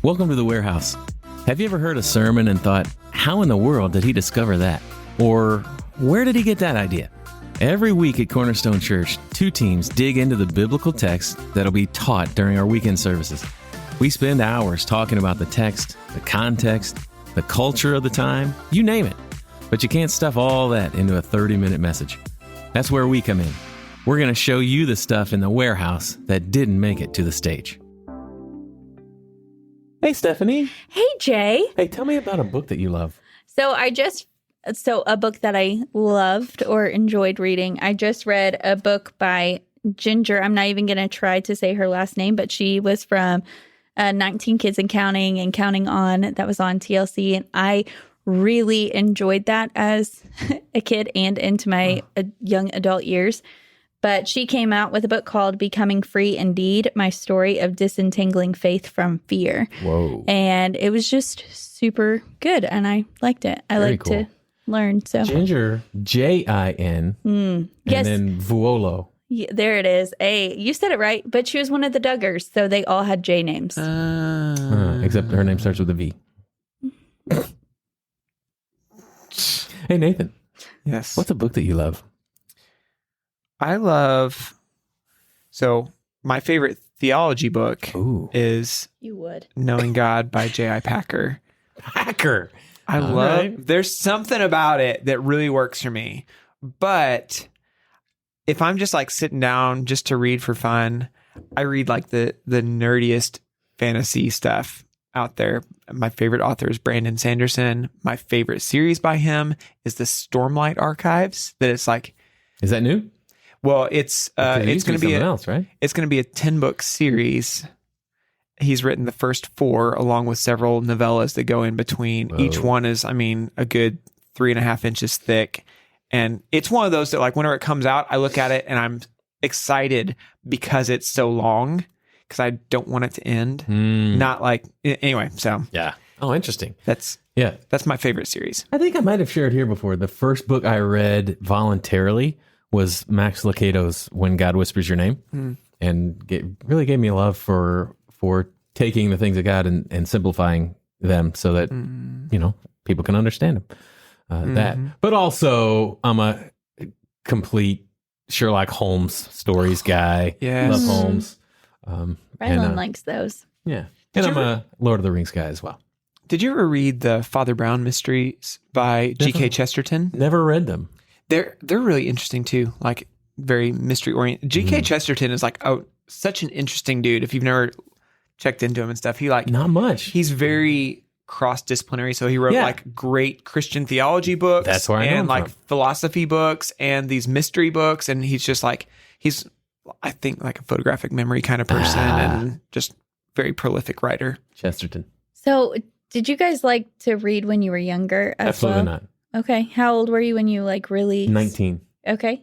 Welcome to The Warehouse. Have you ever heard a sermon and thought, how in the world did he discover that? Or where did he get that idea? Every week at Cornerstone Church, two teams dig into the biblical text that'll be taught during our weekend services. We spend hours talking about the text, the context, the culture of the time, you name it. But you can't stuff all that into a 30-minute message. That's where we come in. We're going to show you the stuff in the warehouse that didn't make it to the stage. Hey, Stephanie. Hey, Jay. Hey, tell me about a book that you love. So a book that I loved or enjoyed reading. I just read a book by Ginger. I'm not even going to try to say her last name, but she was from 19 Kids and Counting On. That was on TLC. And I really enjoyed that as a kid and into my young adult years. But she came out with a book called Becoming Free Indeed, My Story of Disentangling Faith from Fear. Whoa. And it was just super good, and I liked it. I like to learn. So Ginger, Jin, and yes. then Vuolo. Yeah, there it is. You said it right, but she was one of the Duggars, so they all had J names. Except her name starts with a V. Hey, Nathan. Yes. What's a book that you love? My favorite theology book is You would. Knowing God by J.I. Packer. Packer. There's something about it that really works for me. But if I'm just like sitting down just to read for fun, I read like the nerdiest fantasy stuff out there. My favorite author is Brandon Sanderson. My favorite series by him is the Stormlight Archives. Is that new? Well, it's going to be else, right? It's going to be a 10-book series. He's written the first 4 along with several novellas that go in between. Whoa. Each one is, a good 3.5 inches thick. And it's one of those that like whenever it comes out, I look at it and I'm excited because it's so long because I don't want it to end. Not like, anyway, so. Yeah. Oh, interesting. That's my favorite series. I think I might have shared here before. The first book I read voluntarily was Max Lucado's When God Whispers Your Name, and really gave me a love for taking the things of God and simplifying them so that people can understand them. That, but also I'm a complete Sherlock Holmes stories guy. Yes. Love Holmes. Rylan likes those. Yeah, and I'm a Lord of the Rings guy as well. Did you ever read the Father Brown Mysteries by G.K. Chesterton? Never read them. They're really interesting too, like very mystery oriented. G.K. Chesterton is like such an interesting dude. If you've never checked into him and stuff, not much. He's very cross-disciplinary. So he wrote like great Christian theology books. That's where I know him like from. Philosophy books and these mystery books. And he's just like I think like a photographic memory kind of person and just very prolific writer. Chesterton. So did you guys like to read when you were younger as Absolutely well? not. Okay. How old were you when you like really? 19. Okay.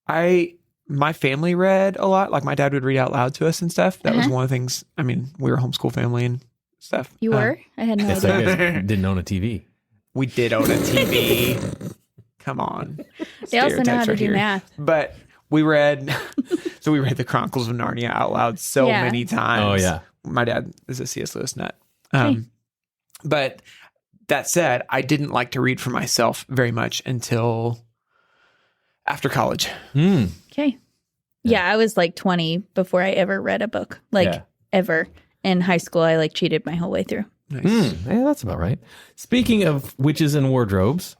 My family read a lot. Like my dad would read out loud to us and stuff. That was one of the things. We were a homeschool family and stuff. You were? I had no Yes, I idea. guess didn't own a TV. We did own a TV. Come on. They also know how to do math. But we read the Chronicles of Narnia out loud so many times. Oh yeah. My dad is a C.S. Lewis nut. Okay. But that said, I didn't like to read for myself very much until after college. Okay. Yeah, I was like 20 before I ever read a book, ever. In high school, I cheated my whole way through. Nice. Yeah, that's about right. Speaking of witches and wardrobes,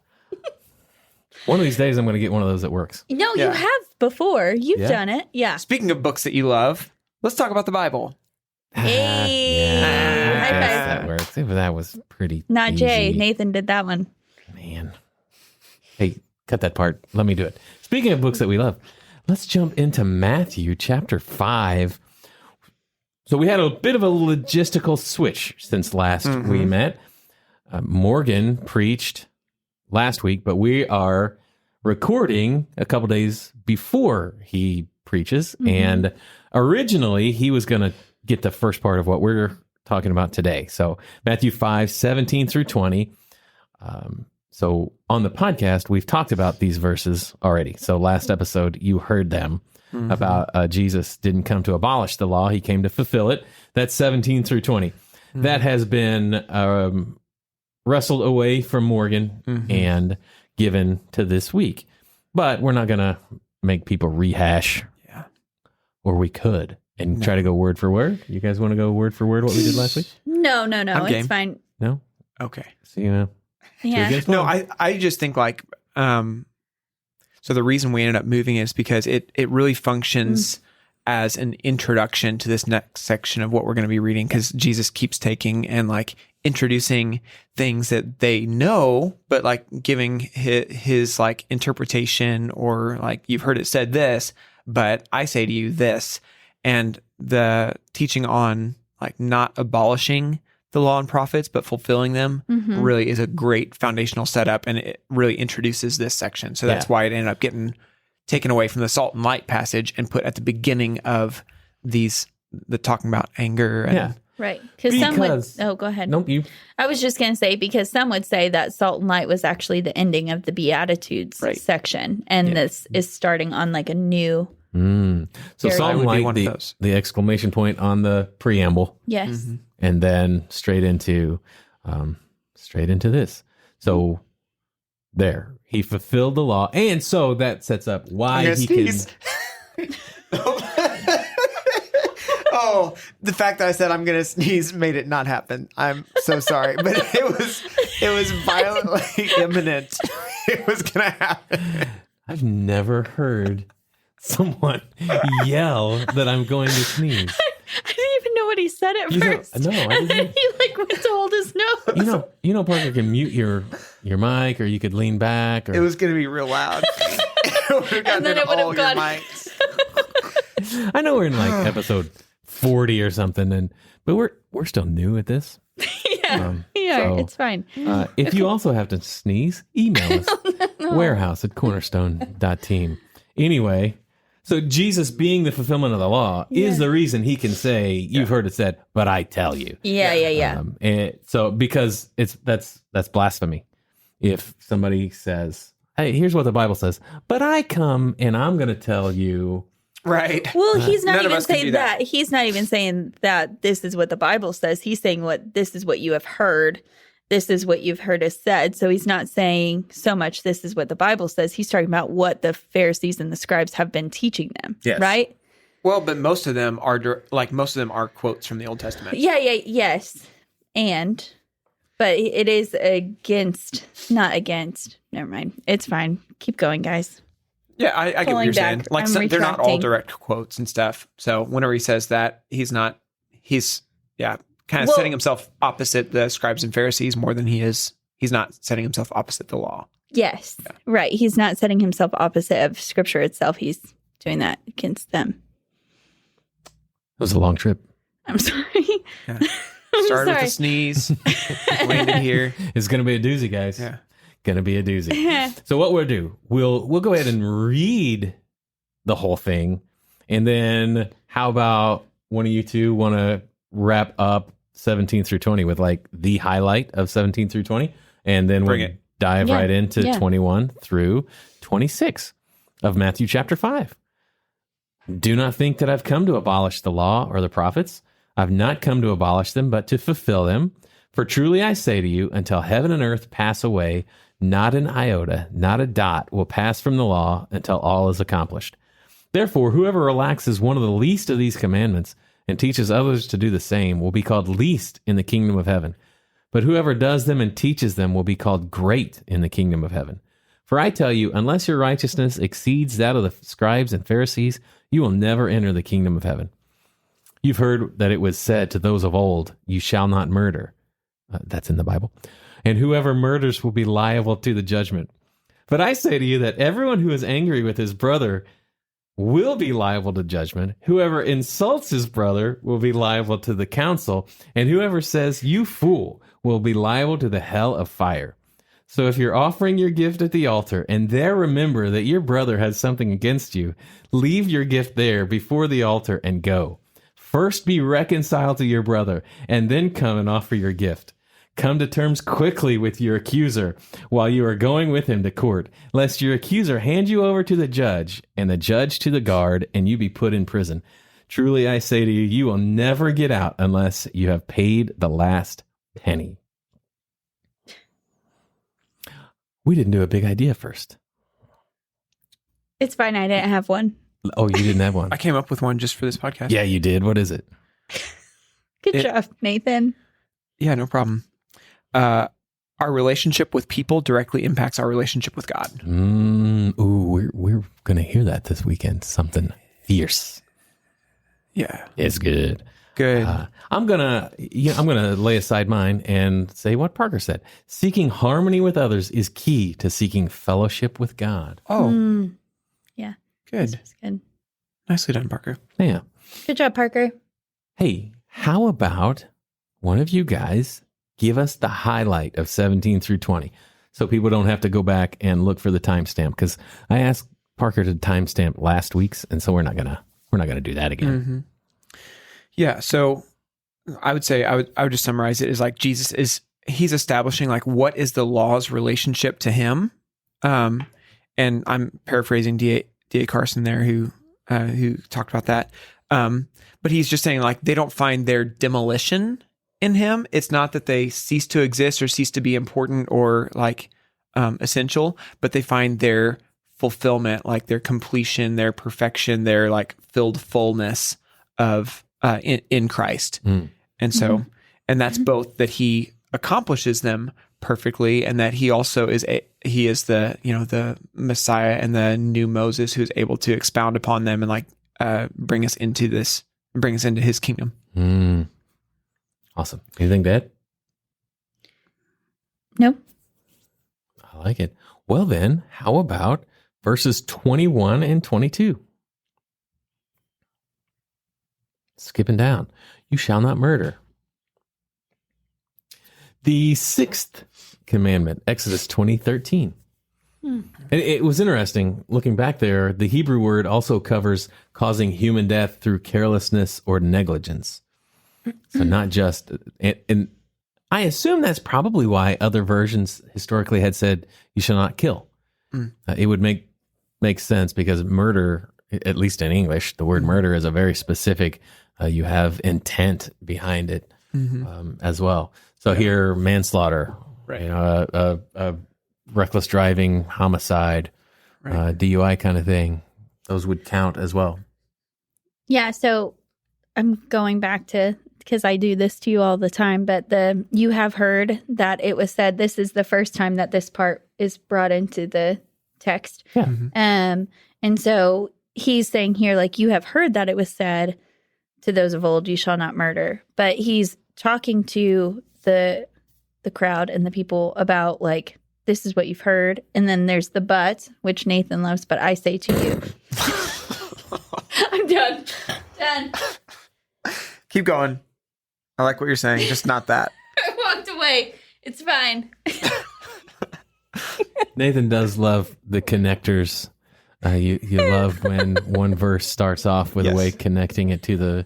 one of these days I'm going to get one of those that works. No, you have before. You've done it. Yeah. Speaking of books that you love, let's talk about the Bible. Hey. High five. That works. That was pretty Not easy. Jay. Nathan did that one. Man. Hey, cut that part. Let me do it. Speaking of books that we love, let's jump into Matthew chapter 5. So we had a bit of a logistical switch since last we met. Morgan preached last week, but we are recording a couple days before he preaches. And originally he was going to get the first part of what we're talking about today. So Matthew 5, 17 through 20. So on the podcast, we've talked about these verses already. So last episode, you heard them about Jesus didn't come to abolish the law. He came to fulfill it. That's 17 through 20. that has been wrestled away from Morgan and given to this week. But we're not going to make people rehash. Yeah. Or we could and try to go word for word. You guys want to go word for word what we did last week? No, I'm it's game. fine. No? Okay. So, Yeah. No, I just think like, so the reason we ended up moving is because it really functions as an introduction to this next section of what we're going to be reading, because Jesus keeps taking and like introducing things that they know, but like giving his like interpretation, or like, you've heard it said this, but I say to you this. And the teaching on like not abolishing the law and prophets, but fulfilling them really is a great foundational setup, and it really introduces this section. So that's why it ended up getting taken away from the salt and light passage and put at the beginning of the talking about anger. And, Right. Because some would, go ahead. Nope, you. I was just going to say, because some would say that salt and light was actually the ending of the Beatitudes section. And this is starting on like a new. So salt and light, the exclamation point on the preamble. Yes. And then straight into this. So there, he fulfilled the law. And so that sets up why he can. Oh, the fact that I said I'm going to sneeze made it not happen. I'm so sorry, but it was violently imminent. It was going to happen. I've never heard someone yell that I'm going to sneeze. I didn't even know what he said at first. No, I didn't. And then he like went to hold his nose. You know, Parker can mute your mic, or you could lean back. Or... It was going to be real loud. And then it would have gone. I know we're in like episode 40 or something, but we're still new at this. So, it's fine. If you also have to sneeze, email us warehouse@cornerstone.team. Anyway, so Jesus being the fulfillment of the law is the reason he can say, "You've heard it said, but I tell you." Yeah. And so because that's blasphemy. If somebody says, "Hey, here's what the Bible says," but I come and I'm going to tell you. Right. Well, he's not even saying that. He's not even saying that this is what the Bible says. He's saying this is what you have heard. This is what you've heard us said. So he's not saying so much this is what the Bible says. He's talking about what the Pharisees and the scribes have been teaching them. Yes. Right? Well, but most of them are quotes from the Old Testament. Yes. But it is not against. Never mind. It's fine. Keep going, guys. Yeah, I get what you're saying. Like, they're not all direct quotes and stuff. So whenever he says that, he's kind of setting himself opposite the scribes and Pharisees more than he's not setting himself opposite the law. Yes, right. He's not setting himself opposite of Scripture itself. He's doing that against them. It was a long trip. I'm sorry. Yeah. Started with a sneeze, landed here. It's going to be a doozy, guys. Yeah. Gonna be a doozy. So what we'll do, we'll go ahead and read the whole thing, and then how about one of you two want to wrap up 17 through 20 with like the highlight of 17 through 20, and then we'll dive right into 21 through 26 of Matthew chapter 5. Do not think that I've come to abolish the law or the prophets. I've not come to abolish them, but to fulfill them. For truly I say to you, until heaven and earth pass away, not an iota, not a dot will pass from the law until all is accomplished. Therefore, whoever relaxes one of the least of these commandments and teaches others to do the same will be called least in the kingdom of heaven. But whoever does them and teaches them will be called great in the kingdom of heaven. For I tell you, unless your righteousness exceeds that of the scribes and Pharisees, you will never enter the kingdom of heaven. You've heard that it was said to those of old, you shall not murder. That's in the Bible. And whoever murders will be liable to the judgment. But I say to you that everyone who is angry with his brother will be liable to judgment. Whoever insults his brother will be liable to the council. And whoever says, you fool, will be liable to the hell of fire. So if you're offering your gift at the altar and there remember that your brother has something against you, leave your gift there before the altar and go. First be reconciled to your brother and then come and offer your gift. Come to terms quickly with your accuser while you are going with him to court, lest your accuser hand you over to the judge and the judge to the guard and you be put in prison. Truly, I say to you, you will never get out unless you have paid the last penny. We didn't do a big idea first. It's fine. I didn't have one. Oh, you didn't have one? I came up with one just for this podcast. Yeah, you did. What is it? Good job, Nathan. Yeah, no problem. Our relationship with people directly impacts our relationship with God. We're gonna hear that this weekend. Something fierce. Yeah, It's good. good. I'm gonna lay aside mine and say what Parker said. Seeking harmony with others is key to seeking fellowship with God. Oh, Yeah, good. that's good. Nicely done, Parker. Yeah. Good job, Parker. Hey, how about one of you guys give us the highlight of 17 through 20 so people don't have to go back and look for the timestamp? Because I asked Parker to timestamp last week's, and so we're not gonna do that again. Yeah, so I would say I would just summarize it as like he's establishing like what is the law's relationship to him, and I'm paraphrasing D.A. Carson there who talked about that, but he's just saying like they don't find their demolition in him. It's not that they cease to exist or cease to be important or like essential, but they find their fulfillment, like their completion, their perfection, their like filled fullness of in Christ. And so, and that's both that he accomplishes them perfectly, and that he also is he is the the Messiah and the new Moses who's able to expound upon them and like bring us into his kingdom. Awesome. Anything to add? No. I like it. Well then, how about verses 21 and 22? Skipping down. You shall not murder. The sixth commandment, Exodus 20:13. It was interesting looking back there. The Hebrew word also covers causing human death through carelessness or negligence. So not just, and I assume that's probably why other versions historically had said you shall not kill. It would make sense because murder, at least in English, the word murder is a very specific. You have intent behind it as well. So here, manslaughter, Right. a reckless driving, homicide, DUI kind of thing. Those would count as well. Yeah, so I'm going back to, because I do this to you all the time, but you have heard that it was said, this is the first time that this part is brought into the text. Yeah. And so he's saying here, like, you have heard that it was said to those of old, you shall not murder. But he's talking to the crowd and the people about, like, this is what you've heard. And then there's the but, which Nathan loves, but I say to you. I'm done. Done. Keep going. I like what you're saying, just not that. I walked away. It's fine. Nathan does love the connectors. You love when one verse starts off with a way connecting it to the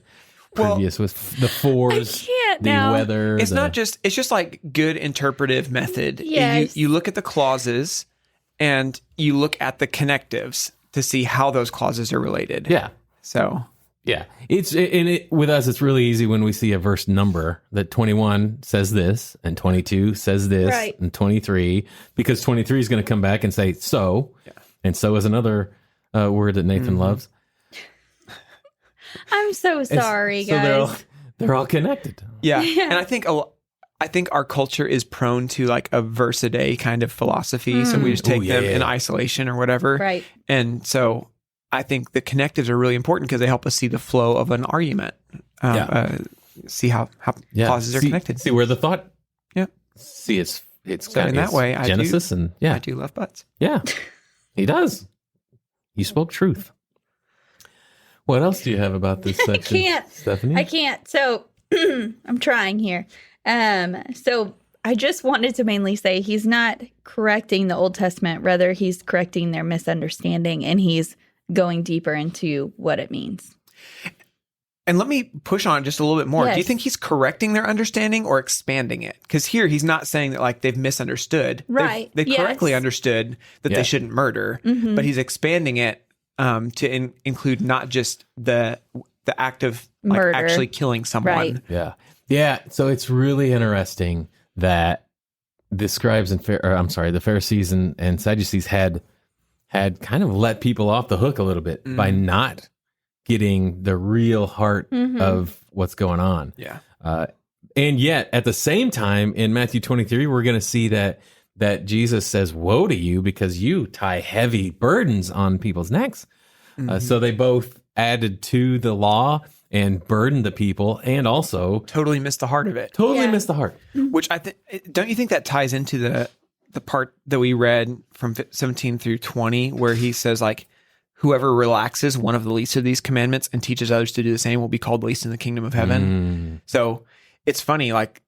previous with the fours, can't the now. weather. It's just like good interpretive method. Yes. You look at the clauses and you look at the connectives to see how those clauses are related. Yeah. So Yeah. With us, it's really easy when we see a verse number that 21 says this and 22 says this Right. and 23, because 23 is going to come back and say so. Yeah. And so is another word that Nathan loves. I'm so sorry, So guys. they're all connected. yeah. And I think our culture is prone to like a verse a day kind of philosophy. So we just take them in isolation or whatever. Right. And so I think the connectives are really important because they help us see the flow of an argument. See how clauses are connected. See where the thought. Yeah. See, it's So in that way, I Genesis and I do love butts. Yeah, he does. You spoke truth. What else do you have about this section, can't. Stephanie? I can't. So I'm trying here. So I just wanted to mainly say he's not correcting the Old Testament. Rather, he's correcting their misunderstanding, and he's going deeper into what it means. And let me push on it just a little bit more. Yes. Do you think he's correcting their understanding or expanding it? Because here he's not saying that like they've misunderstood. Right. They Yes. correctly understood that they shouldn't murder, but he's expanding it to include not just the the act of like Murder. actually killing someone. Right. Yeah. Yeah. So it's really interesting that the scribes and the Pharisees and Sadducees had kind of let people off the hook a little bit by not getting the real heart of what's going on. Yeah. And yet at the same time in Matthew 23, we're going to see that Jesus says, woe to you because you tie heavy burdens on people's necks. So they both added to the law and burdened the people and also Totally missed the heart of it. totally Yeah. missed the heart. Which I think, don't you think that ties into the part that we read from 17 through 20, where he says like, whoever relaxes one of the least of these commandments and teaches others to do the same will be called least in the kingdom of heaven. So it's funny, like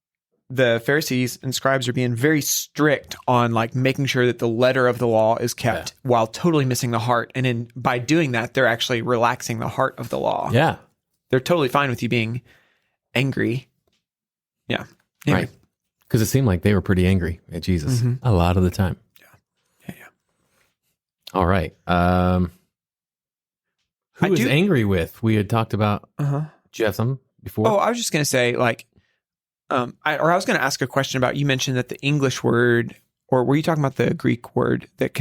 the Pharisees and scribes are being very strict on like making sure that the letter of the law is kept while totally missing the heart. And by doing that, they're actually relaxing the heart of the law. Yeah. They're totally fine with you being angry. Yeah. Anyway. Right. Because it seemed like they were pretty angry at Jesus a lot of the time. Yeah. All right. Who I was do- angry with? We had talked about. Uh-huh. Did you have something before? Oh, I was just going to say, like, I was going to ask a question about, you mentioned that the English word, or were you talking about the Greek word that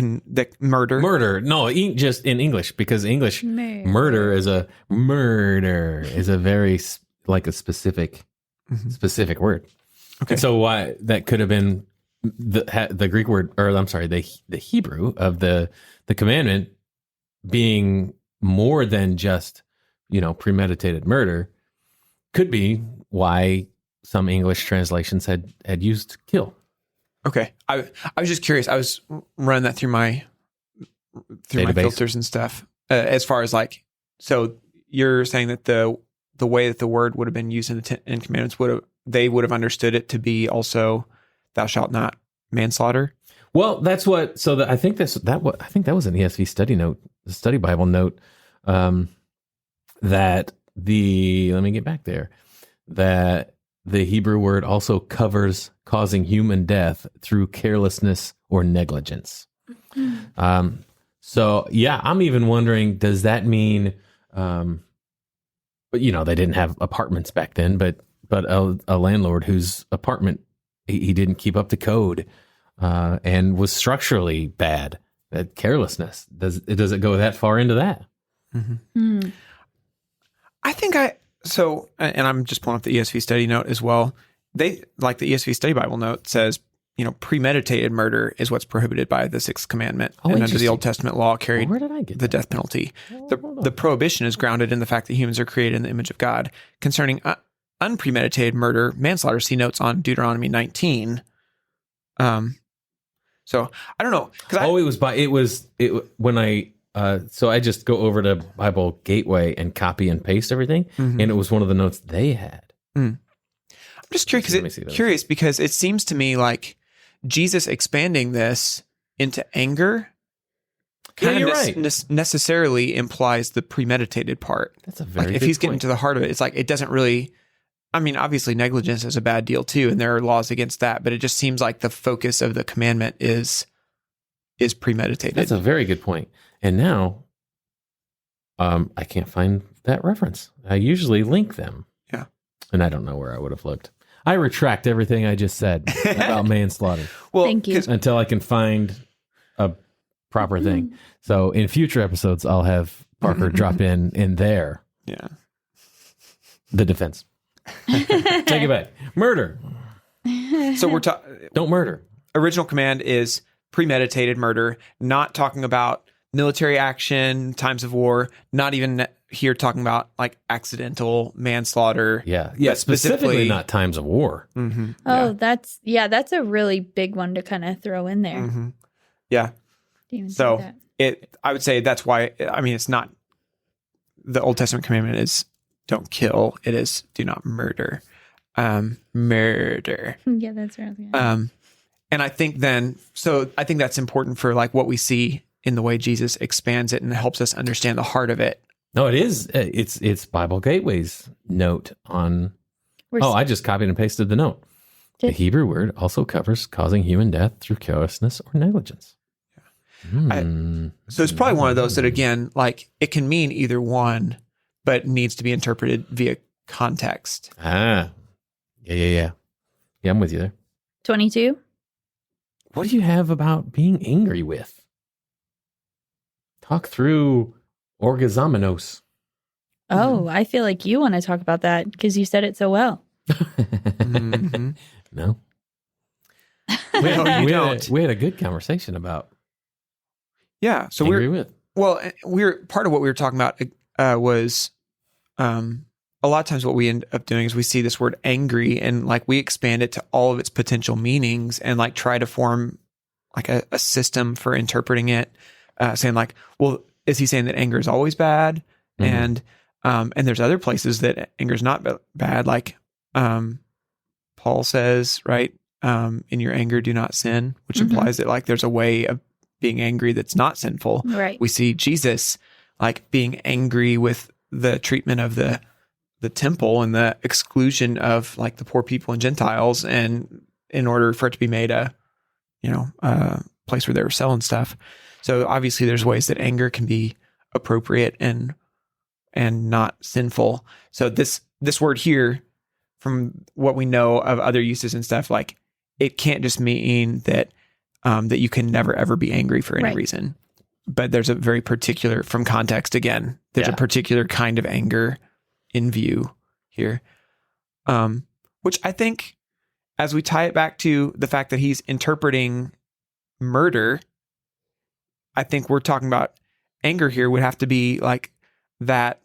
murder? Murder. No, just in English, because English murder is a very like a specific word. Okay. And so why that could have been the Greek word, or I'm sorry, the Hebrew of the commandment being more than just, premeditated murder, could be why some English translations had used kill. Okay. I was just curious. I was running that through my Database. filters and stuff. As far as like, so you're saying that the way that the word would have been used in the Ten Commandments they would have understood it to be also, thou shalt not manslaughter. Well, that's what. So I think that was an ESV study Bible note. That let me get back there. That the Hebrew word also covers causing human death through carelessness or negligence. So yeah, I'm even wondering, does that mean? But they didn't have apartments back then. But a landlord whose apartment he didn't keep up the code. And was structurally bad. That carelessness, does it go that far into that? I think and I'm just pulling up the ESV study note as well. They, like the ESV study Bible note says, premeditated murder is what's prohibited by the sixth commandment, and under the interesting. Old Testament law carried Where did I get the that? death penalty. The prohibition is grounded in the fact that humans are created in the image of God. Concerning unpremeditated murder, manslaughter, see notes on Deuteronomy 19. So I don't know. So I just go over to Bible Gateway and copy and paste everything. And it was one of the notes they had. I'm just Let me see those. because it seems to me like Jesus expanding this into anger kind you're of right. necessarily implies the premeditated part. That's a very Like if good he's getting point. to the heart of it, it's like it doesn't really. I mean, obviously negligence is a bad deal too, and there are laws against that. But it just seems like the focus of the commandment is premeditated. That's a very good point. And now, I can't find that reference. I usually link them. Yeah. And I don't know where I would have looked. I retract everything I just said about manslaughter well, Thank you. 'cause- until I can find a proper thing. So in future episodes, I'll have Parker drop in there Yeah. the defense. Take it back. Murder. So we're talking. Don't murder. Original command is premeditated murder, not talking about military action, times of war, not even here talking about like accidental manslaughter. Yeah. But Specifically not times of war. Mm-hmm. Oh, that's a really big one to kind of throw in there. Mm-hmm. Yeah. Didn't even see So that. I would say that's why, I mean, it's not, the Old Testament commandment is don't kill. It is do not murder. Murder. Yeah, that's right. Yeah. And I think I think that's important for like what we see in the way Jesus expands it and helps us understand the heart of it. No, it is. It's Bible Gateway's note on. We're I just copied and pasted the note. The Hebrew word also covers causing human death through carelessness or negligence. So it's probably one of those that, again, like it can mean either one, but needs to be interpreted via context. Yeah. Yeah, I'm with you there. 22. What do you have about being angry with? Talk through orgazamenos. Oh, I feel like you want to talk about that because you said it so well. Mhm. No. No, you don't. We had a good conversation about Yeah. So angry with. we're part of what we were talking about was a lot of times what we end up doing is we see this word angry and like we expand it to all of its potential meanings and like try to form like a system for interpreting it, saying like, well, is he saying that anger is always bad? Mhm. And there's other places that anger is not bad, like Paul says, right? In your anger, do not sin, which Mhm. implies that like there's a way of being angry that's not sinful. Right. We see Jesus like being angry with the treatment of the temple and the exclusion of like the poor people and Gentiles, and in order for it to be made a place where they were selling stuff. So obviously there's ways that anger can be appropriate and not sinful. So this word here, from what we know of other uses and stuff, like it can't just mean that that you can never ever be angry for any Right. reason. But there's a very particular, from context again, there's Yeah. a particular kind of anger in view here. Which I think, as we tie it back to the fact that he's interpreting murder, I think we're talking about anger here would have to be like that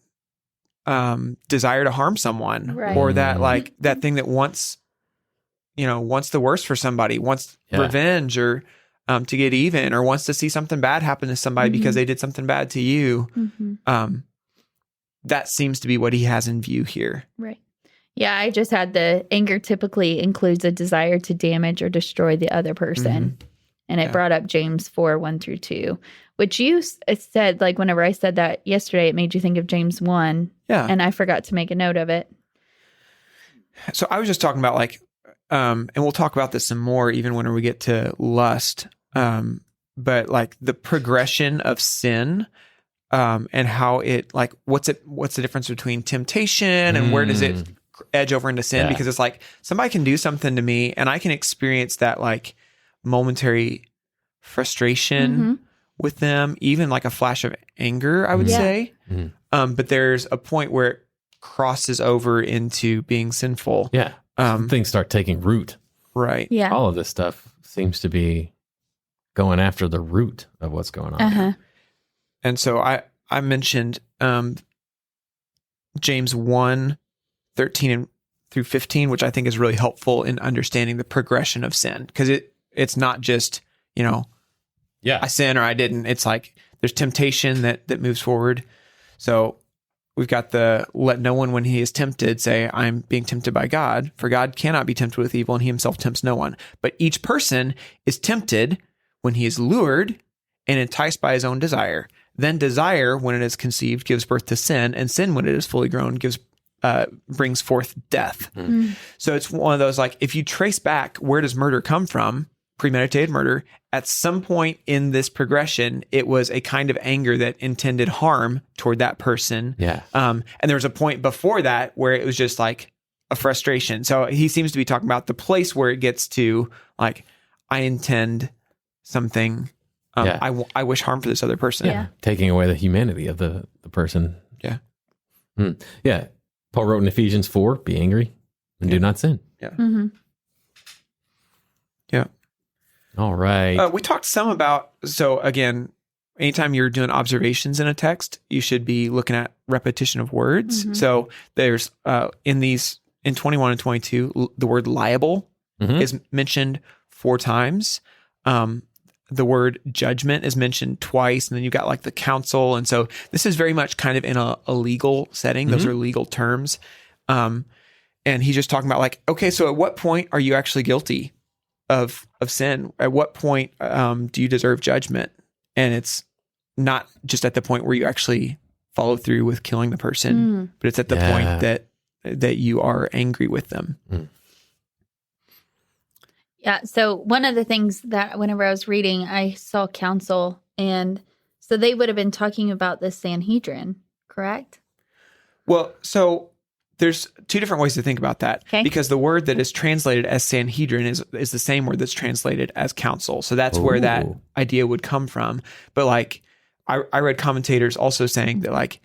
desire to harm someone, Right. or that Mm. like that thing that wants the worst for somebody, wants Yeah. revenge, or to get even, or wants to see something bad happen to somebody because they did something bad to you. Mm-hmm. That seems to be what he has in view here. Right. Yeah, I just had the anger typically includes a desire to damage or destroy the other person. And it Yeah. brought up James 4:1-2, which you said, like, whenever I said that yesterday, it made you think of James 1, Yeah. and I forgot to make a note of it. So I was just talking about like, and we'll talk about this some more even when we get to lust. But like the progression of sin, and how it like, what's the difference between temptation and where does it edge over into sin? Yeah. Because it's like somebody can do something to me and I can experience that like momentary frustration Mm-hmm. with them, even like a flash of anger, I would Yeah. say. Mhm. But there's a point where it crosses over into being sinful. Yeah. Things start taking root. Right. Yeah. All of this stuff seems to be going after the root of what's going on. Uh-huh. And so I mentioned James 1:13-15, which I think is really helpful in understanding the progression of sin. Because it's not just, Yeah. I sin or I didn't. It's like there's temptation that moves forward. So we've got the let no one when he is tempted say, I'm being tempted by God. For God cannot be tempted with evil, and he himself tempts no one. But each person is tempted when he is lured and enticed by his own desire. Then desire, when it is conceived, gives birth to sin, and sin, when it is fully grown, brings forth death. Mm. So it's one of those, like, if you trace back, where does murder come from? Premeditated murder. At some point in this progression, it was a kind of anger that intended harm toward that person. Yeah. And there was a point before that where it was just like a frustration. So he seems to be talking about the place where it gets to like, I intend something. Yeah. I wish harm for this other person. Yeah. Taking away the humanity of the person. Yeah. Yeah. Paul wrote in Ephesians 4, be angry and do not sin. Mm-hmm. Yeah. All right. We talked some about, so again, anytime you're doing observations in a text, you should be looking at repetition of words. Mhm. So there's in 21 and 22, the word liable Mhm. is mentioned 4 times. The word judgment is mentioned twice, and then you've got like the council. And so this is very much kind of in a legal setting. Those are legal terms. And he's just talking about like, okay, so at what point are you actually guilty of sin? At what point do you deserve judgment? And it's not just at the point where you actually follow through with killing the person, but it's at the point that you are angry with them. Yeah. So one of the things that whenever I was reading, I saw council, and so they would have been talking about the Sanhedrin, correct? Well, so there's two different ways to think about that. Okay. Because the word that is translated as Sanhedrin is the same word that's translated as council. So that's where that Ooh. idea would come from. But like, I read commentators also saying that like,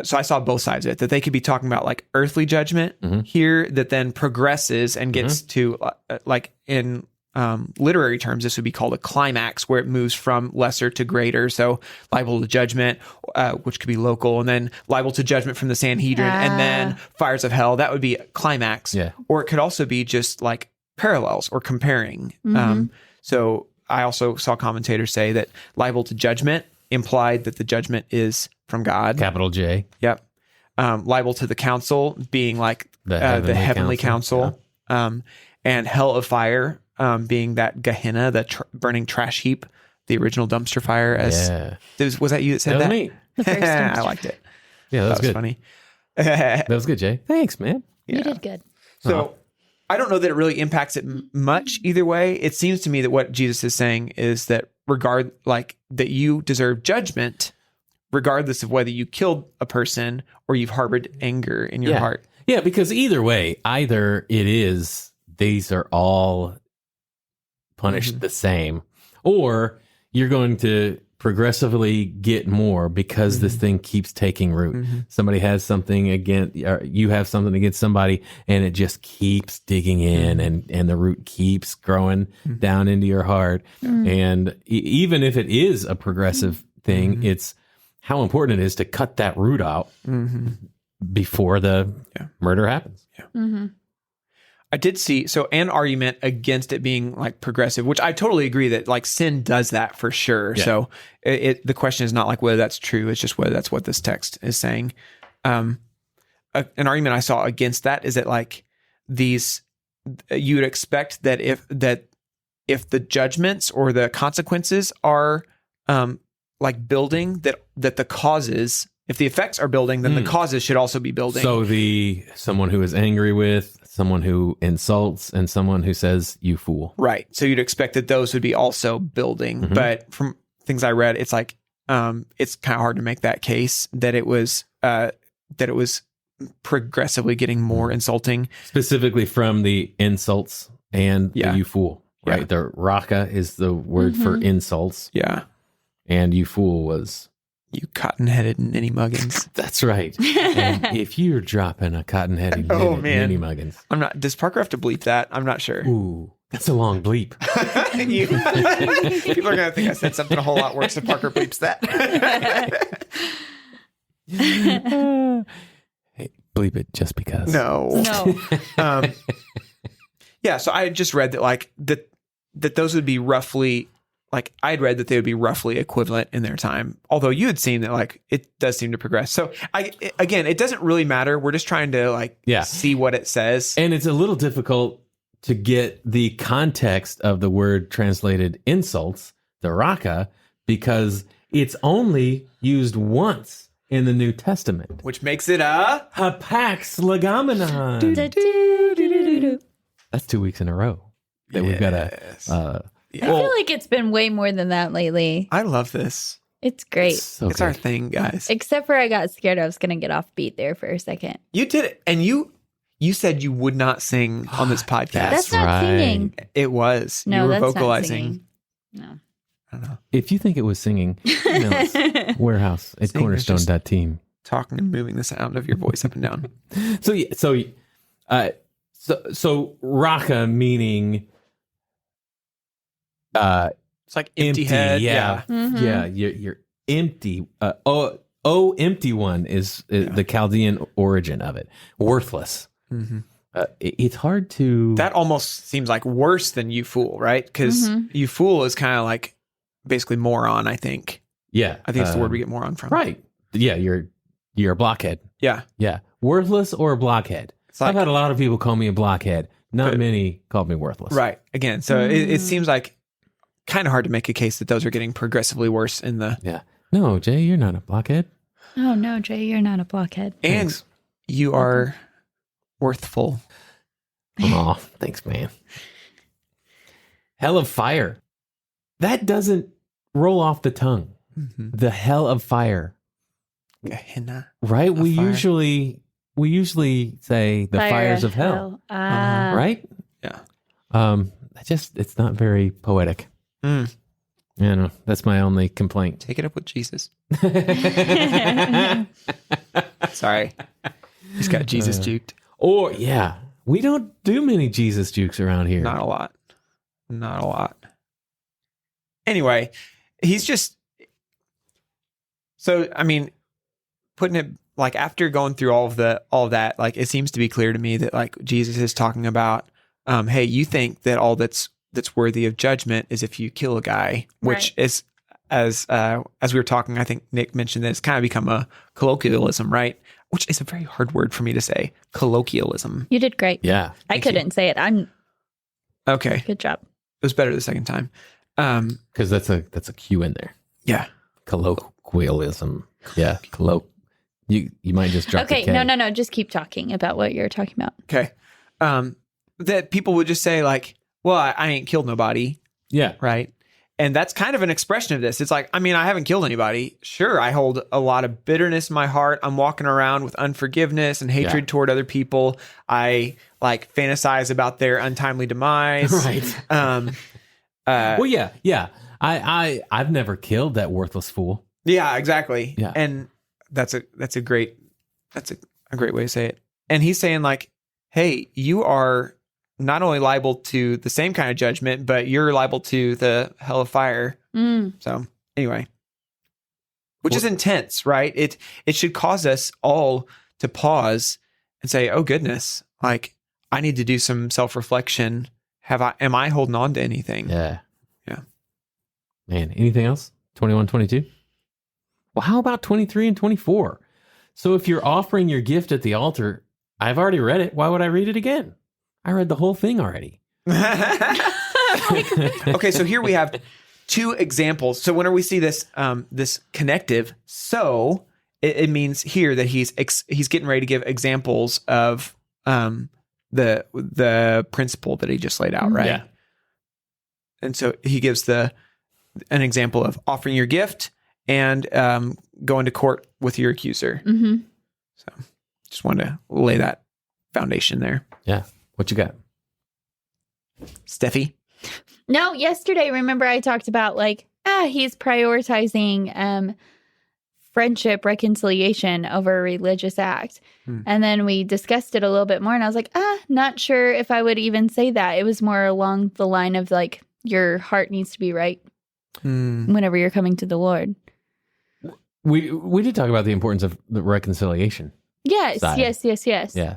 so I saw both sides of it, that they could be talking about like earthly judgment here that then progresses and gets to like in literary terms, this would be called a climax, where it moves from lesser to greater. So liable to judgment, which could be local, and then liable to judgment from the Sanhedrin, and then fires of hell. That would be a climax. Yeah. Or it could also be just like parallels or comparing. So I also saw commentators say that liable to judgment implied that the judgment is from God. Capital J. Yep. Liable to the council being like The the heavenly heavenly council, council. And hell of fire being that Gehenna, the burning trash heap, the original dumpster fire. Yeah. Was that you that said That was that? me. The first I dumpster. liked it. Yeah, that was good. funny. That was good, Jay. Thanks, man. You did good. So I don't know that it really impacts it much either way. It seems to me that what Jesus is saying is that that you deserve judgment regardless of whether you killed a person or you've harbored anger in your heart. Yeah, because either way, either these are all punished the same, or you're going to progressively get more because this thing keeps taking root. Somebody has something against, or you have something against somebody, and it just keeps digging in, and the root keeps growing down into your heart. And even if it is a progressive thing, it's how important it is to cut that root out before the murder happens. I did see an argument against it being like progressive, which I totally agree that like sin does that for sure. Yeah. So the question is not like whether that's true; it's just whether that's what this text is saying. An argument I saw against that is that like you would expect that if the judgments or the consequences are like building, that the causes. If the effects are building, then the causes should also be building. So someone who is angry with, someone who insults, and someone who says, "You fool." Right. So you'd expect that those would be also building. But from things I read, it's like it's kind of hard to make that case that it was progressively getting more insulting. Specifically from the insults and the "you fool." Right. Yeah. The raka is the word for insults, Yeah. and "you fool" was. You cotton-headed ninny muggins. That's right. And if you're dropping a cotton-headed ninny muggins. I'm not. Does Parker have to bleep that? I'm not sure. Ooh, that's a long bleep. People are gonna think I said something a whole lot worse if Parker bleeps that. Hey, bleep it just because. No. No. Yeah. So I just read that like that those would be roughly. Like I'd read that they would be roughly equivalent in their time, although you had seen that like it does seem to progress. So it doesn't really matter. We're just trying to see what it says. And it's a little difficult to get the context of the word translated insults, the raka, because it's only used once in the New Testament. Which makes it a Hapax legomenon. That's 2 weeks in a row that we've got a... I feel like it's been way more than that lately. I love this. It's great. It's our thing, guys. Except for I got scared I was going to get off beat there for a second. You did it. And you said you would not sing on this podcast. That's not singing. It was. No, you were that's vocalizing. not singing. No. I don't know. If you think it was singing, email us, warehouse at Singing is just- cornerstone.team. Talking and moving the sound of your voice up and down. So raka meaning It's like empty head. yeah. Mhm. Yeah, you're empty. Empty one is the Chaldean origin of it. Worthless. Mhm. It's hard to... That almost seems like worse than you fool, right? Because you fool is kind of like basically moron, I think. Yeah. I think it's the word we get moron from. Right. Yeah, you're a blockhead. Yeah. Yeah. Worthless or a blockhead. It's like, I've had a lot of people call me a blockhead. Not many called me worthless. right. Again, so it seems like kind of hard to make a case that those are getting progressively worse in the... Yeah. No, Jay, you're not a blockhead. Oh, no, Jay, you're not a blockhead. And Thanks. you are worthful. Oh, thanks, man. Hell of fire. That doesn't roll off the tongue. Mm-hmm. The hell of fire. Gehenna. right? We fire. usually say the Fire fires of hell, Ah. right? Yeah. It's not very poetic. Mm. You know, that's my only complaint. Take it up with Jesus. Sorry. He's got Jesus juked. Or yeah, we don't do many Jesus jukes around here. Not a lot. Not a lot. Anyway, he's just so I mean, putting it like after going through all of that, like it seems to be clear to me that like Jesus is talking about, hey, you think that all that's worthy of judgment is if you kill a guy, which is as we were talking, I think Nick mentioned that it's kind of become a colloquialism, right? Which is a very hard word for me to say. Colloquialism. You did great. Yeah. I couldn't say it. Okay. Good job. It was better the second time. Because that's a Q in there. Yeah. Colloquialism. Yeah. You might just drop Okay. the K. No. Just keep talking about what you're talking about. Okay. That people would just say like, well, I ain't killed nobody. Yeah. Right. And that's kind of an expression of this. It's like, I mean, I haven't killed anybody. Sure, I hold a lot of bitterness in my heart. I'm walking around with unforgiveness and hatred toward other people. I like fantasize about their untimely demise. Right. Well, yeah. I've never killed that worthless fool. Yeah, exactly. Yeah. And that's a great way to say it. And he's saying like, hey, you are not only liable to the same kind of judgment, but you're liable to the hell of fire. So anyway, which is intense, right? It should cause us all to pause and say, oh goodness, like I need to do some self-reflection. Am I holding on to anything? Yeah. Yeah. Man, anything else? 21, 22? Well, how about 23 and 24? So if you're offering your gift at the altar, I've already read it. Why would I read it again? I read the whole thing already. Okay, so here we have two examples. So whenever we see this this connective, so it means here that he's getting ready to give examples of the principle that he just laid out, right? Yeah. And so he gives an example of offering your gift and going to court with your accuser. Mm-hmm. So just wanted to lay that foundation there. Yeah. What you got? Steffi? No, yesterday, remember I talked about like, he's prioritizing friendship reconciliation over a religious act. And then we discussed it a little bit more and I was like, not sure if I would even say that. It was more along the line of like, your heart needs to be right whenever you're coming to the Lord. We did talk about the importance of the reconciliation. Yes, side. yes. Yeah.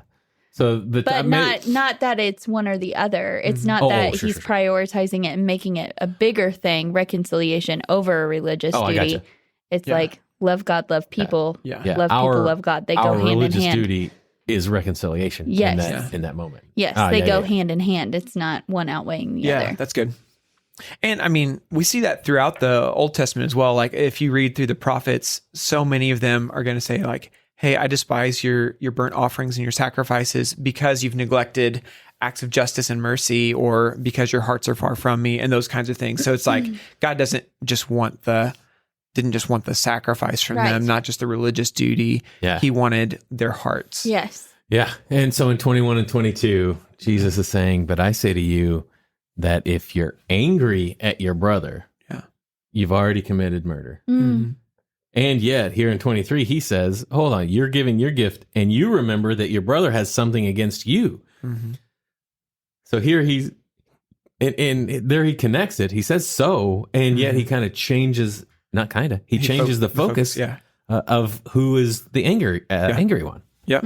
So But not that it's one or the other. It's not that he's prioritizing it and making it a bigger thing, reconciliation over a religious duty. I gotcha. It's like love God, love people. Yeah. Love people, love God. They go our hand in religious hand. duty is reconciliation Yes. in that moment. Yes, they go hand in hand. It's not one outweighing the other. Yeah, that's good. And I mean, we see that throughout the Old Testament as well. Like if you read through the prophets, so many of them are going to say like, hey, I despise your burnt offerings and your sacrifices because you've neglected acts of justice and mercy, or because your hearts are far from me, and those kinds of things. So it's like God didn't just want the sacrifice from them, not just the religious duty. Yeah. He wanted their hearts. Yes. Yeah. And so in 21 and 22, Jesus is saying, but I say to you that if you're angry at your brother, you've already committed murder. And yet here in 23, he says, hold on, you're giving your gift and you remember that your brother has something against you. So here and there he connects it. He says so, and yet he kind of changes, not kind of, he changes the focus of who is the angry one. Yep.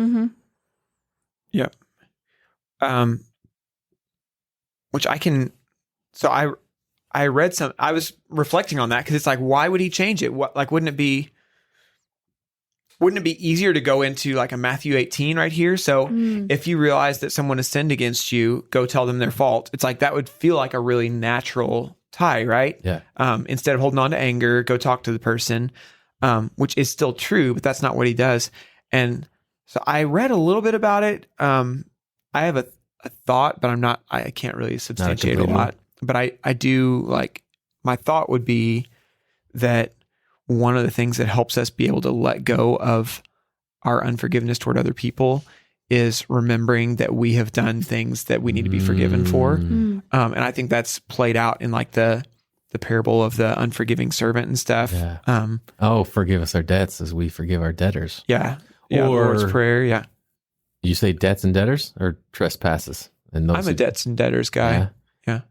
Yep. Which I read I was reflecting on that because it's like, why would he change it? What, like, wouldn't it be easier to go into like a Matthew 18 right here? So if you realize that someone has sinned against you, go tell them their fault. It's like, that would feel like a really natural tie, right? Yeah. Instead of holding on to anger, go talk to the person, which is still true, but that's not what he does. And so I read a little bit about it. I have a thought, but I can't really substantiate a lot. But I do, like, my thought would be that one of the things that helps us be able to let go of our unforgiveness toward other people is remembering that we have done things that we need to be forgiven for. And I think that's played out in like the parable of the unforgiving servant and stuff. Yeah. Forgive us our debts as we forgive our debtors. Yeah. Yeah. Or- Lord's Prayer. Yeah. You say debts and debtors or trespasses? And those I'm a debts and debtors guy. Yeah.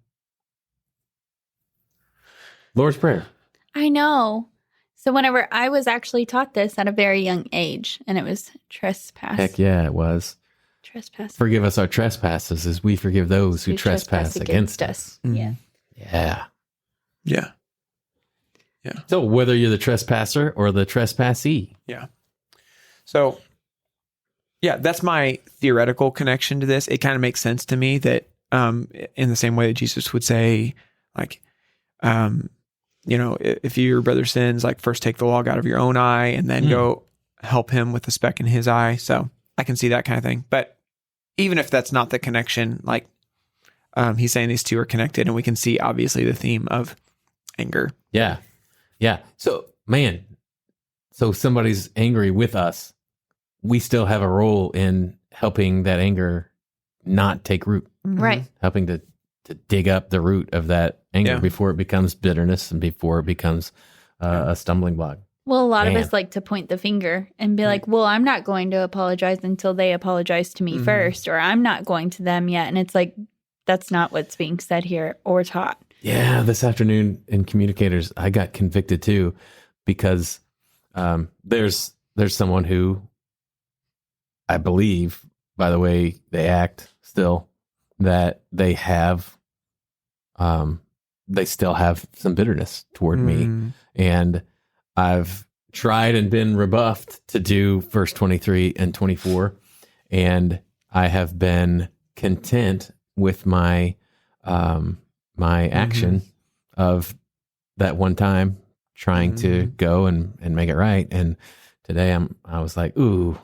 Lord's Prayer. I know. So whenever I was actually taught this at a very young age, and it was trespass. Heck yeah, it was. Trespass. Forgive us our trespasses as we forgive those who trespass against us. Yeah. Yeah. Yeah. So whether you're the trespasser or the trespassee. Yeah. So, yeah, that's my theoretical connection to this. It kind of makes sense to me that in the same way that Jesus would say, like, if your brother sins, like first take the log out of your own eye and then go help him with the speck in his eye. So I can see that kind of thing. But even if that's not the connection, like he's saying these two are connected, and we can see obviously the theme of anger. Yeah. Yeah. So, so somebody's angry with us. We still have a role in helping that anger not take root, Right. helping to dig up the root of that anger Yeah. before it becomes bitterness and before it becomes a stumbling block. Well, a lot Man. of us like to point the finger and be like, well, I'm not going to apologize until they apologize to me first, or I'm not going to them yet. And it's like, that's not what's being said here or taught. Yeah, this afternoon in Communicators, I got convicted too, because there's someone who I believe, by the way they act still, that they still have some bitterness toward me. And I've tried and been rebuffed to do verse 23 and 24. And I have been content with my action of that one time trying to go and make it right. And today I was like, ooh,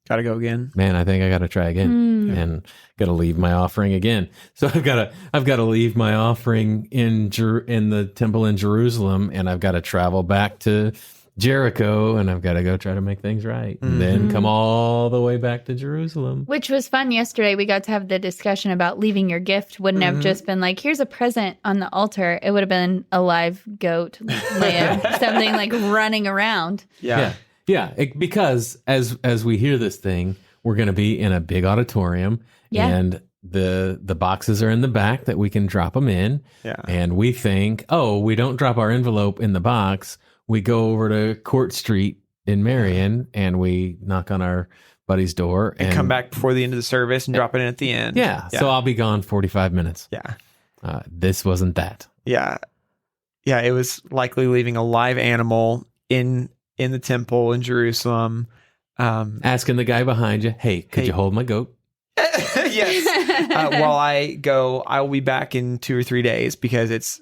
Gotta go again. man, I think I got to try again and got to leave my offering again. So I've got to leave my offering in the temple in Jerusalem, and I've got to travel back to Jericho, and I've got to go try to make things right, and then come all the way back to Jerusalem. Which was fun yesterday. We got to have the discussion about leaving your gift. Wouldn't have just been like, here's a present on the altar. It would have been a live goat, lamb, something like running around. Yeah. Because as we hear this thing, we're going to be in a big auditorium, and the boxes are in the back that we can drop them in. Yeah. And we think, we don't drop our envelope in the box. We go over to Court Street in Marion and we knock on our buddy's door And come back before the end of the service and drop it in at the end. Yeah. So I'll be gone 45 minutes. Yeah. This wasn't that. Yeah. Yeah. It was likely leaving a live animal in the temple in Jerusalem. Asking the guy behind you, hey, could you hold my goat? Yes. While I go, I will be back in 2 or 3 days because it's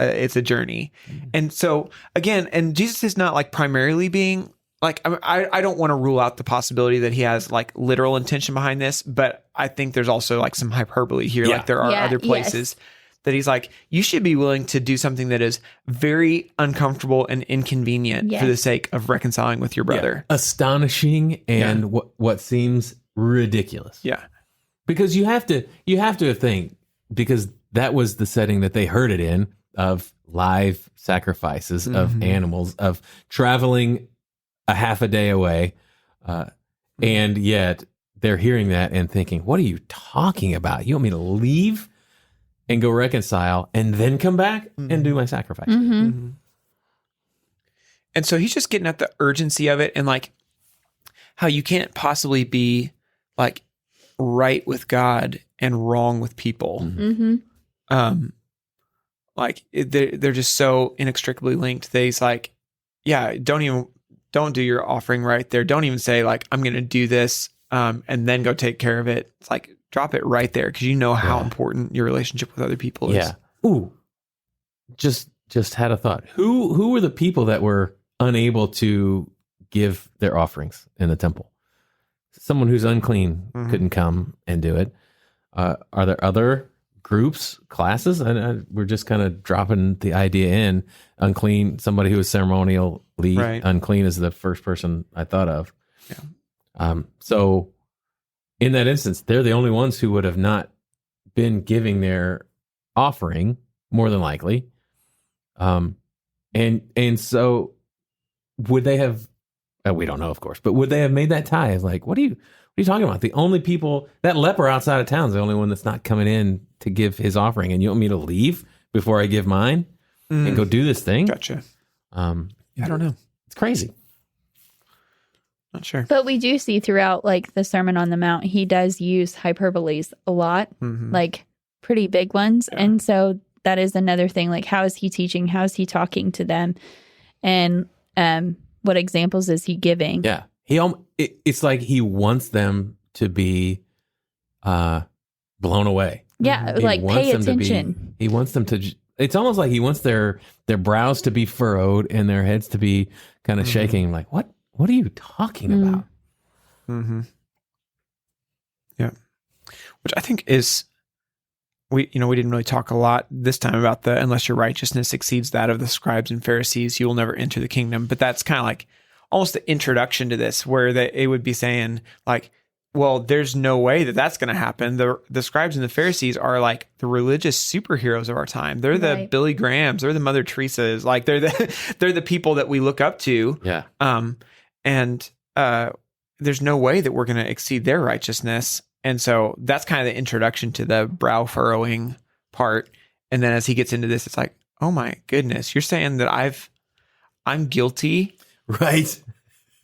a journey. And so again, and Jesus is not like primarily being like, I don't want to rule out the possibility that he has like literal intention behind this, but I think there's also like some hyperbole here. Yeah. Like there are other places that he's like, you should be willing to do something that is very uncomfortable and inconvenient for the sake of reconciling with your brother. Astonishing and what seems ridiculous. Yeah. Because you have to think, because that was the setting that they heard it in, of live sacrifices of animals, of traveling a half a day away. And yet they're hearing that and thinking, what are you talking about? You want me to leave and go reconcile and then come back and do my sacrifice? And so he's just getting at the urgency of it and like how you can't possibly be like right with God and wrong with people. Like they're just so inextricably linked that he's like, don't do your offering right there. Don't even say like, I'm going to do this and then go take care of it. It's like, drop it right there because you know how important your relationship with other people is. Yeah. Ooh, just had a thought. Who were the people that were unable to give their offerings in the temple? Someone who's unclean couldn't come and do it. Are there other groups, classes? And we're just kind of dropping the idea in. Unclean, somebody who is ceremonial Right. Unclean is the first person I thought of. Yeah. So in that instance, they're the only ones who would have not been giving their offering, more than likely. And so would they have, we don't know, of course, but would they have made that tithe? Like, what are you talking about? The only people, that leper outside of town is the only one that's not coming in to give his offering. And you want me to leave before I give mine and go do this thing? Gotcha. I don't know. It's crazy. Not sure. But we do see throughout like the Sermon on the Mount, he does use hyperboles a lot, like pretty big ones. Yeah. And so that is another thing. Like, how is he teaching? How is he talking to them? And what examples is he giving? Yeah. It's like he wants them to be blown away. Yeah, He like wants pay them to be- attention. he wants them to, it's almost like he wants their brows to be furrowed and their heads to be kind of shaking. Like, what are you talking about? Mm-hmm. Yeah. Which I think is, we didn't really talk a lot this time about the, unless your righteousness exceeds that of the scribes and Pharisees, you will never enter the kingdom. But that's kind of like almost the introduction to this, where it would be saying like, well, there's no way that that's going to happen. The scribes and the Pharisees are like the religious superheroes of our time. They're the Right. Billy Grahams, they're the Mother Teresas, like they're the people that we look up to. Yeah. And there's no way that we're going to exceed their righteousness. And so that's kind of the introduction to the brow furrowing part. And then as he gets into this, it's like, oh my goodness, you're saying that I'm guilty, Right.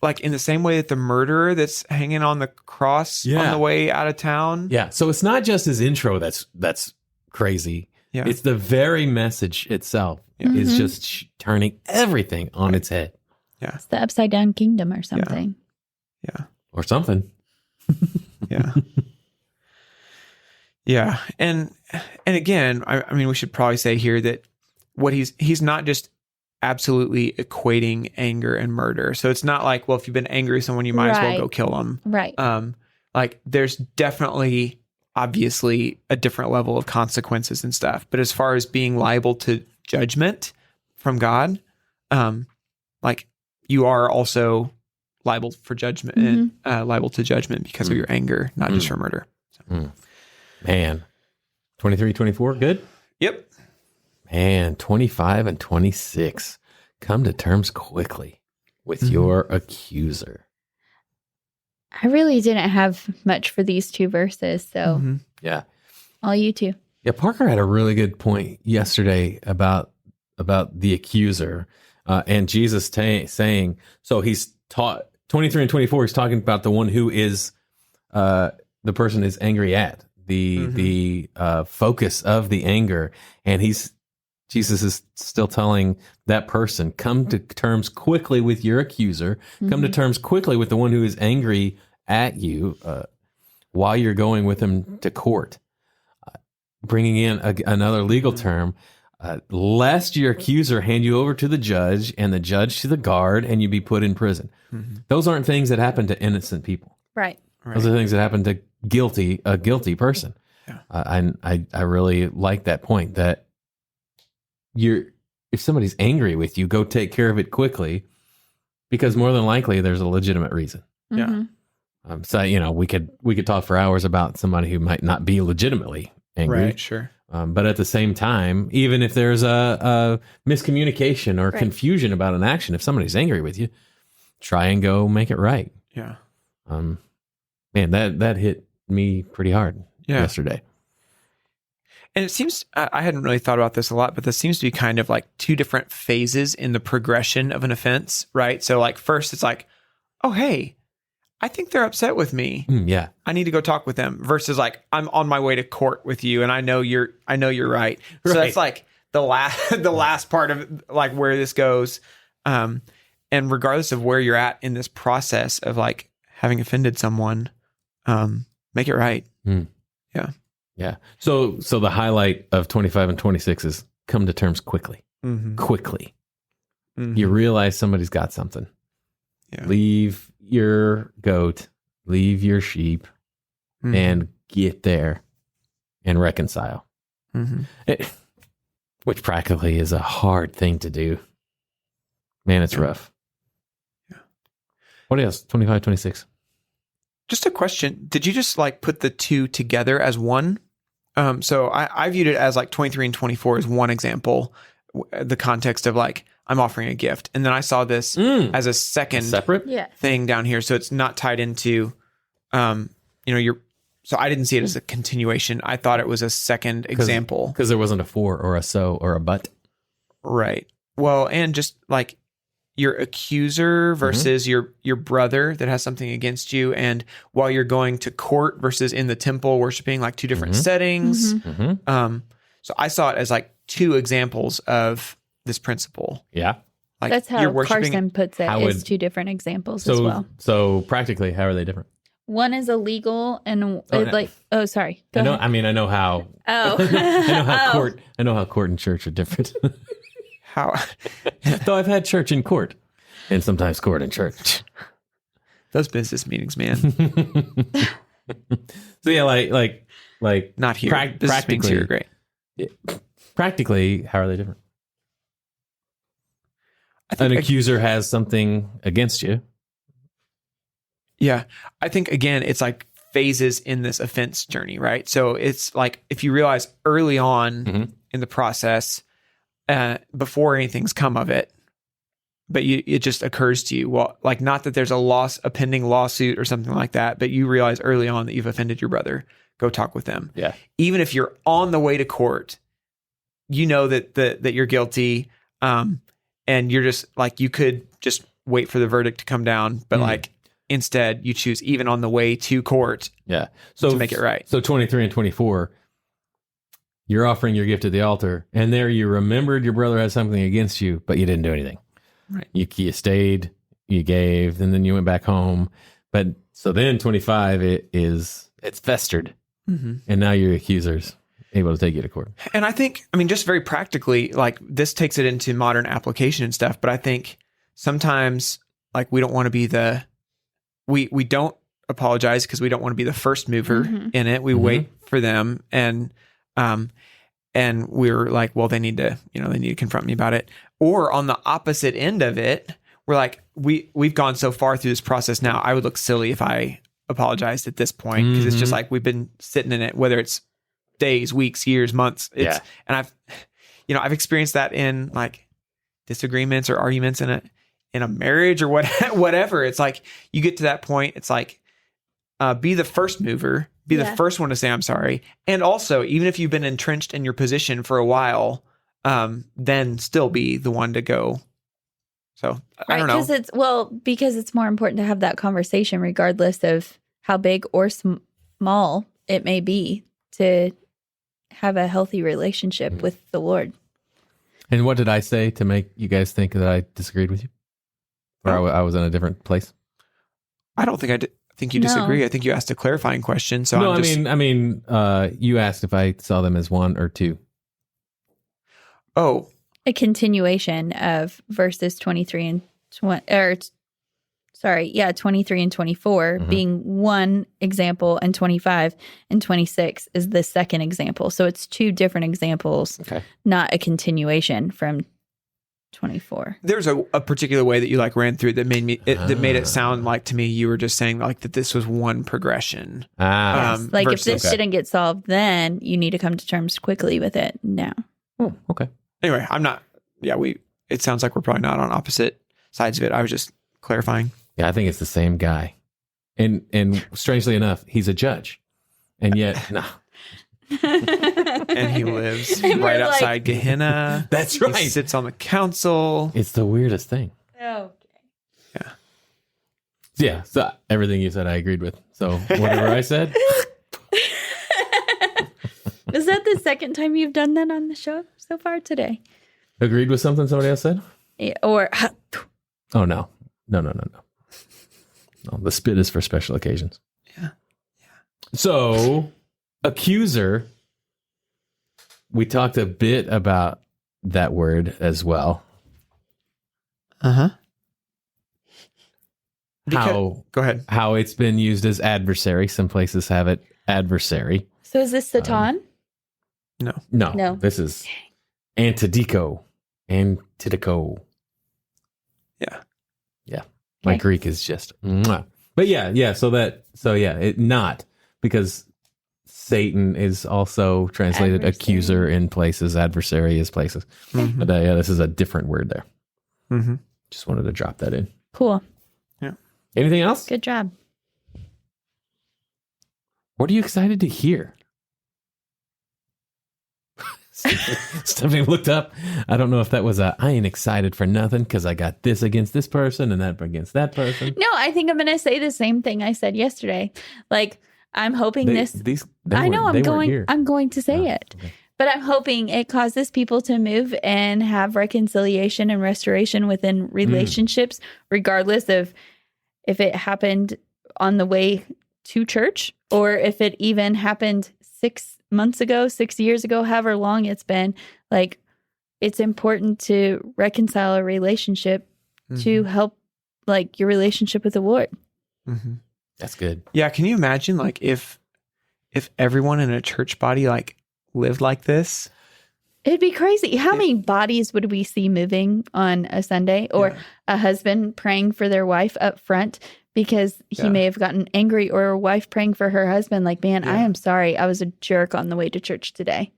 like in the same way that the murderer that's hanging on the cross Yeah. on the way out of town. Yeah. So it's not just his intro that's crazy. Yeah. It's the very message itself is just turning everything on its head It's the upside down kingdom or something. Yeah. or something. Yeah. Yeah. And again, I mean, we should probably say here that what he's not just absolutely equating anger and murder. So it's not like, well, if you've been angry with someone, you might as well Right. go kill them. Right. Like there's definitely, obviously, a different level of consequences and stuff. But as far as being liable to judgment from God, like you are also liable for judgment and liable to judgment because of your anger, not just for murder. So. Man. 23, 24, good? Yep. Man, 25 and 26. Come to terms quickly with your accuser. I really didn't have much for these two verses, so Yeah. all you two. Yeah, Parker had a really good point yesterday about the accuser and Jesus saying, so he's taught 23 and 24, he's talking about the one who is the person is angry at, the focus of the anger. And Jesus is still telling that person, come to terms quickly with your accuser, come to terms quickly with the one who is angry at you while you're going with him to court. Bringing in another legal term, lest your accuser hand you over to the judge and the judge to the guard and you be put in prison. Those aren't things that happen to innocent people. Right. Those are things that happen to a guilty person. Yeah. I really like that point that if somebody's angry with you, go take care of it quickly because more than likely there's a legitimate reason. Yeah. So, we could talk for hours about somebody who might not be legitimately angry. Right. Sure. But at the same time, even if there's a miscommunication or confusion about an action, if somebody's angry with you, try and go make it right. Yeah. Man, that hit me pretty hard yesterday. And it seems, I hadn't really thought about this a lot, but this seems to be kind of like two different phases in the progression of an offense, right? So like first it's like, oh, hey, I think they're upset with me. Yeah. I need to go talk with them versus like, I'm on my way to court with you and I know you're right. So that's like the last part of like where this goes. And regardless of where you're at in this process of like having offended someone, make it right. Yeah. Yeah. So the highlight of 25 and 26 is come to terms quickly. Quickly. You realize somebody's got something. Yeah. Leave your goat, leave your sheep, and get there and reconcile. Which practically is a hard thing to do. Man, it's rough. What else? 25, 26. Just a question. Did you just like put the two together as one? So I viewed it as like 23 and 24 as one example, the context of like, I'm offering a gift. And then I saw this as a second Separate? Yeah. thing down here. So it's not tied into, so I didn't see it as a continuation. I thought it was a second example. Because there wasn't a for or a so or a but. Right. Well, and just like your accuser versus your brother that has something against you, and while you're going to court versus in the temple worshiping, like two different settings. So I saw it as like two examples of this principle. Yeah. Like That's how you're worshiping. Carson puts it. How It's would- two different examples as well. So practically, how are they different? One is illegal and no. oh, sorry. Go I know. ahead. I mean, I know how. Oh. I know how Oh. court. I know how court and church are different. How? Though I've had church in court, and sometimes court and church. Those business meetings, man. So yeah, like Not here. Prac- Business meetings here are great. practically, how are they different? I think An accuser has something against you. Yeah. I think, again, it's like phases in this offense journey, right? So it's like if you realize early on in the process, before anything's come of it, but it just occurs to you, well, like not that there's a pending lawsuit or something like that, but you realize early on that you've offended your brother, go talk with them. Yeah. Even if you're on the way to court, you know that you're guilty, and you're just like, you could just wait for the verdict to come down, but like instead you choose even on the way to court Yeah. So to make it right. So 23 and 24, you're offering your gift at the altar, and there you remembered your brother had something against you, but you didn't do anything. Right. You stayed, you gave, and then you went back home. But so then 25, it's festered, and now your accuser's able to take you to court. And I think, I mean, just very practically, like this takes it into modern application and stuff, but I think sometimes like we don't want to be we don't apologize because we don't want to be the first mover in it. We wait for them and we're like, well, they need to confront me about it. Or on the opposite end of it, we're like, we've gone so far through this process now. I would look silly if I apologized at this point because it's just like we've been sitting in it, whether it's days, weeks, years, months. And I've experienced that in like disagreements or arguments in a marriage or whatever. It's like you get to that point. It's like be the first mover, be the first one to say I'm sorry, and also even if you've been entrenched in your position for a while, then still be the one to go. So I don't know. Because it's more important to have that conversation, regardless of how big or small it may be, to have a healthy relationship with the Lord. And what did I say to make you guys think that I disagreed with you? Or I was in a different place? I don't think I did. I think you disagree. I think you asked a clarifying question. So No, I mean, you asked if I saw them as one or two. Oh, A continuation of verses 23 and 24 being one example, and 25 and 26 is the second example. So it's two different examples, not a continuation from 24. there's a particular way that you like ran through that made it sound like to me you were just saying like that this was one progression. Like versus- if this didn't get solved, then you need to come to terms quickly with it now. Oh, okay. Anyway, I'm not. Yeah, it sounds like we're probably not on opposite sides of it. I was just clarifying. Yeah, I think it's the same guy. And strangely enough, he's a judge. And yet, no. And he lives And we're right like- outside Gehenna. That's He right. sits on the council. It's the weirdest thing. Okay. Yeah, so everything you said, I agreed with. So whatever I said, Is that the second time you've done that on the show so far today? agreed with something somebody else said? Yeah, or Oh, no. No. No, the spit is for special occasions. Yeah. So, accuser, we talked a bit about that word as well. Uh-huh. How Go ahead. how it's been used as adversary. Some places have it adversary. so is this Satan? No. This is Antidico. Yeah. My Okay. Greek is just, mwah. But it not, because Satan is also translated Adversary. accuser in places, adversary is places. Mhm. But this is a different word there. Mhm. Just wanted to drop that in. Cool. Anything else? Good job. What are you excited to hear? Stephanie looked up. I don't know if that was I ain't excited for nothing because I got this against this person and that against that person. No, I think I'm going to say the same thing I said yesterday. Like, I'm hoping They I'm going to say Oh, it. okay. But I'm hoping it causes people to move and have reconciliation and restoration within relationships, regardless of if it happened on the way to church or if it even happened 6 months ago, 6 years ago, however long it's been. Like, it's important to reconcile a relationship to help like your relationship with the Lord. Mhm. That's good. Yeah, can you imagine like if everyone in a church body like lived like this? It'd be crazy. How many bodies would we see moving on a Sunday, or Yeah. a husband praying for their wife up front because he Yeah. may have gotten angry, or a wife praying for her husband like, man, I Yeah. am sorry. I was a jerk on the way to church today.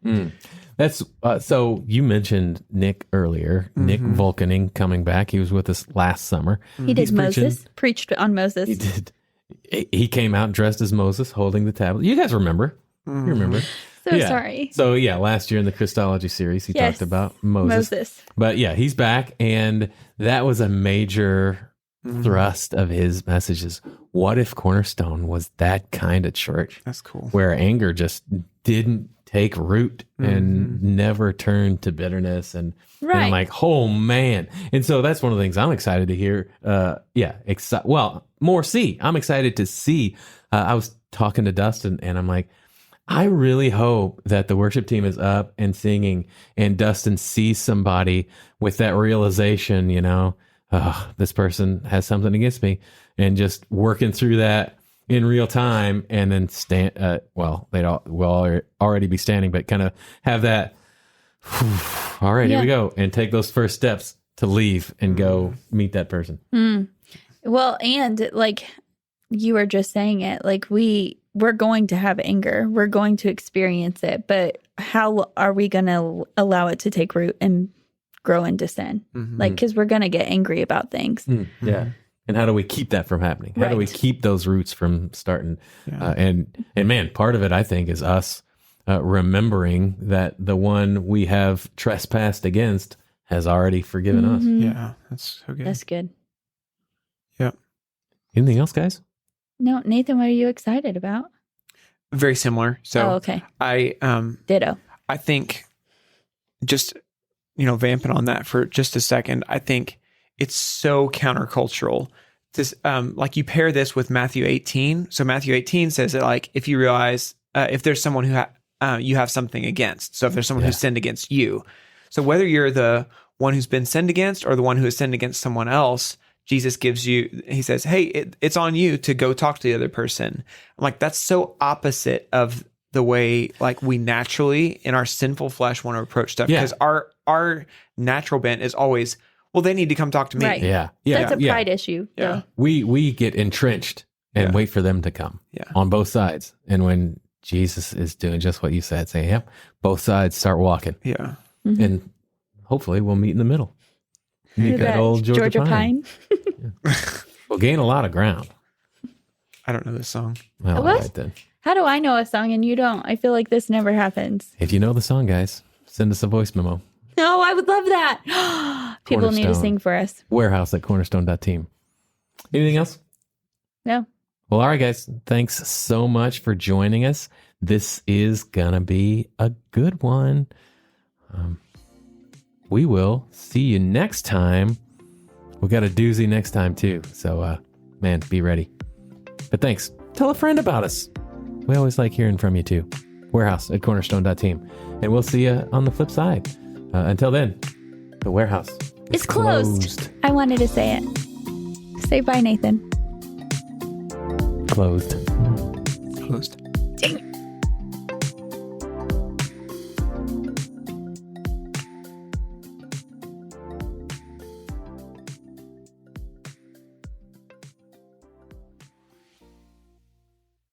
That's so you mentioned Nick earlier. Nick Vulcaning coming back. He was with us last summer. He did He's preached on Moses. He did. He came out dressed as Moses, holding the tablet. You guys remember? You remember? So sorry. So yeah, last year in the Christology series, he Yes. talked about Moses. But yeah, he's back, and that was a major thrust of his messages. What if Cornerstone was that kind of church That's cool. where anger just didn't take root and never turned to bitterness? And I'm Right. like, oh man. And so that's one of the things I'm excited to hear. I'm excited to see. I was talking to Dustin, and I'm like, I really hope that the worship team is up and singing, and Dustin sees somebody with that realization, this person has something against me, and just working through that in real time, and then will already be standing, but kind of have that, all right, here we go, and take those first steps to leave and go meet that person. Well, and like you were just saying it, like we're going to have anger. We're going to experience it, but how are we going to allow it to take root and grow into sin? Like, because we're going to get angry about things. Yeah. And how do we keep that from happening? How do we Right. keep those roots from starting? Yeah. And man, part of it, I think, is us remembering that the one we have trespassed against has already forgiven us. Yeah, that's so good. That's good. Yeah. Anything else, guys? No, Nathan, what are you excited about? Very similar. So okay. I Ditto. think just vamping on that for just a second, I think it's so countercultural. This like you pair this with Matthew 18. So Matthew 18 says that like if you realize if there's someone who you have something against. So if there's someone who's sinned against you. So whether you're the one who's been sinned against or the one who has sinned against someone else, Jesus he says, hey, it's on you to go talk to the other person. I'm like, that's so opposite of the way like we naturally in our sinful flesh want to approach stuff. Yeah. Because our natural bent is always, well, they need to come talk to me. Right. Yeah. That's a pride issue. Yeah. We get entrenched and Yeah. wait for them to come Yeah. on both sides. And when Jesus is doing just what you said, say, yep, both sides start walking. Yeah. And hopefully we'll meet in the middle. Meet Who that that? old Georgia Pine. We'll gain a lot of ground. I don't know this song. Well, all What? right then. How do I know a song and you don't? I feel like this never happens. If you know the song, guys, send us a voice memo. No, I would love that. People need to Cornerstone. sing for us. Warehouse at cornerstone.team. Anything else? No. Well, all right, guys. Thanks so much for joining us. This is going to be a good one. We will see you next time. We got a doozy next time, too. So, man, be ready. But thanks. Tell a friend about us. We always like hearing from you, too. Warehouse at cornerstone.team. And we'll see you on the flip side. Until then, the warehouse is It's closed. I wanted to say it. Say bye, Nathan. Closed. Closed.